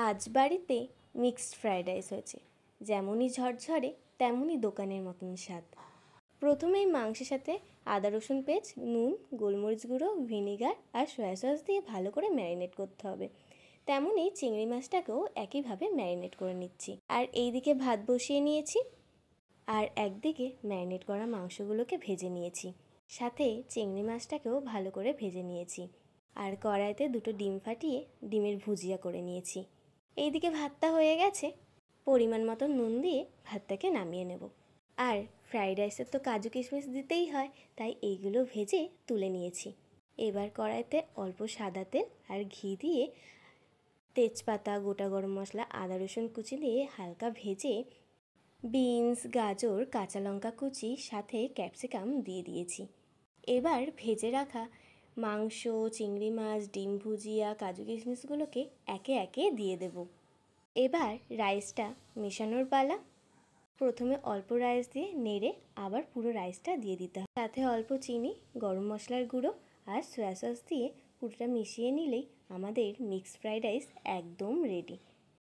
আজ বাড়িতে mixed fried rice হয়েছে। যেমনই ঝরঝরে তেমনই দোকানের মতন স্বাদ। প্রথমেই মাংসের সাথে আদা রসুন পেস্ট, নুন, গোলমরিচ গুঁড়ো, ভিনিগার আর সয়া সস দিয়ে ভালো করে ম্যারিনেট করতে হবে। তেমনই চিংড়ি মাছটাকেও একইভাবে ম্যারিনেট করে নিচ্ছি। আর এইদিকে ভাত বসিয়ে নিয়েছি, আর একদিকে ম্যারিনেট করা মাংসগুলোকে ভেজে নিয়েছি। সাথে চিংড়ি মাছটাকেও ভালো করে ভেজে নিয়েছি। আর কড়াইতে দুটো ডিম ফাটিয়ে ডিমের ভুজিয়া করে নিয়েছি। এইদিকে ভাতটা হয়ে গেছে, পরিমাণ মতো নুন দিয়ে ভাতটাকে নামিয়ে নেব। আর ফ্রাইড রাইসের তো কাজু কিশমিশ দিতেই হয়, তাই এইগুলো ভেজে তুলে নিয়েছি। এবার কড়াইতে অল্প সাদা তেল আর ঘি দিয়ে তেজপাতা, গোটা গরম মশলা, আদা রসুন কুচি দিয়ে হালকা ভেজে বিনস, গাজর, কাঁচা লঙ্কা কুচি সাথে ক্যাপসিকাম দিয়ে দিয়েছি। এবার ভেজে রাখা মাংস, চিংড়ি মাছ, ডিম ভুজিয়া, কাজু কিশমিশগুলোকে একে একে দিয়ে দেব। এবার রাইসটা মেশানোর পালা। প্রথমে অল্প রাইস দিয়ে নেড়ে আবার পুরো রাইসটা দিয়ে দিতে হবে। সাথে অল্প চিনি, গরম মশলার গুঁড়ো আর সয়া সস দিয়ে পুরোটা মিশিয়ে নিলেই আমাদের মিক্সড ফ্রাইড রাইস একদম রেডি।